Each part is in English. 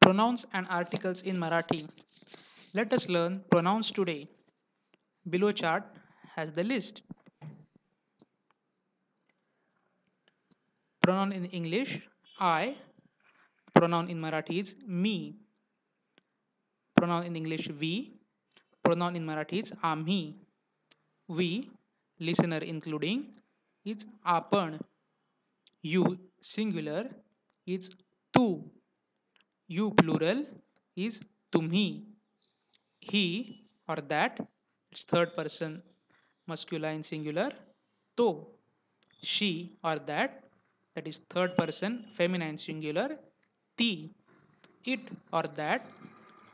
Pronouns and articles in Marathi. Let us learn pronouns today. Below chart has the list. Pronoun in English I. Pronoun in Marathi is me. Pronoun in English we. Pronoun in Marathi is आम्ही. We, listener including, is आपण. You, singular, is तू. You, plural, is तुम्ही. He or that, it's third person masculine singular, तो. She or that is third person feminine singular, ती. It or that,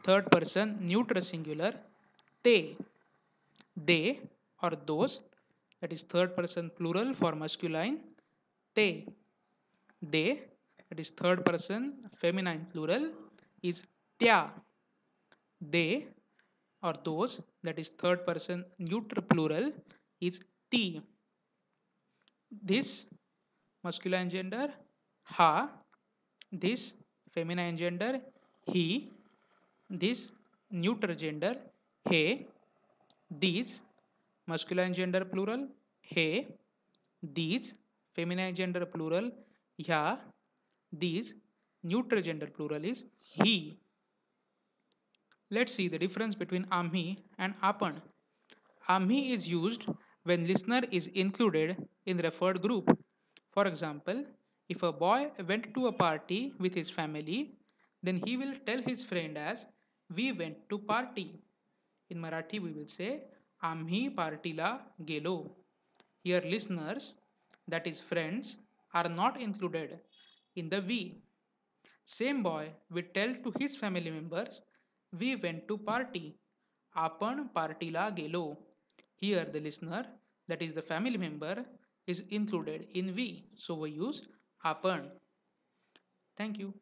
third person neutral singular, ते. They or those, that is third person plural for masculine, te. They, that is third person feminine plural, is त्या. They or those, that is third person neutral plural, is ती. This masculine gender ha. This feminine gender he. This neutral gender he. These masculine gender plural hey. These feminine gender plural ह्या. These neutral gender plural is he. Let's see the difference between आम्ही and आपण. आम्ही is used when listener is included in referred group. For example, if a boy went to a party with his family, then he will tell his friend as we went to party. In Marathi we will say आम्ही पार्टीला गेलो. Here listeners, that is friends, are not included in the we. Same boy will tell to his family members we went to party. आपण पार्टीला गेलो. Here the listener, that is the family member, is included in we. So we use आपण. Thank you.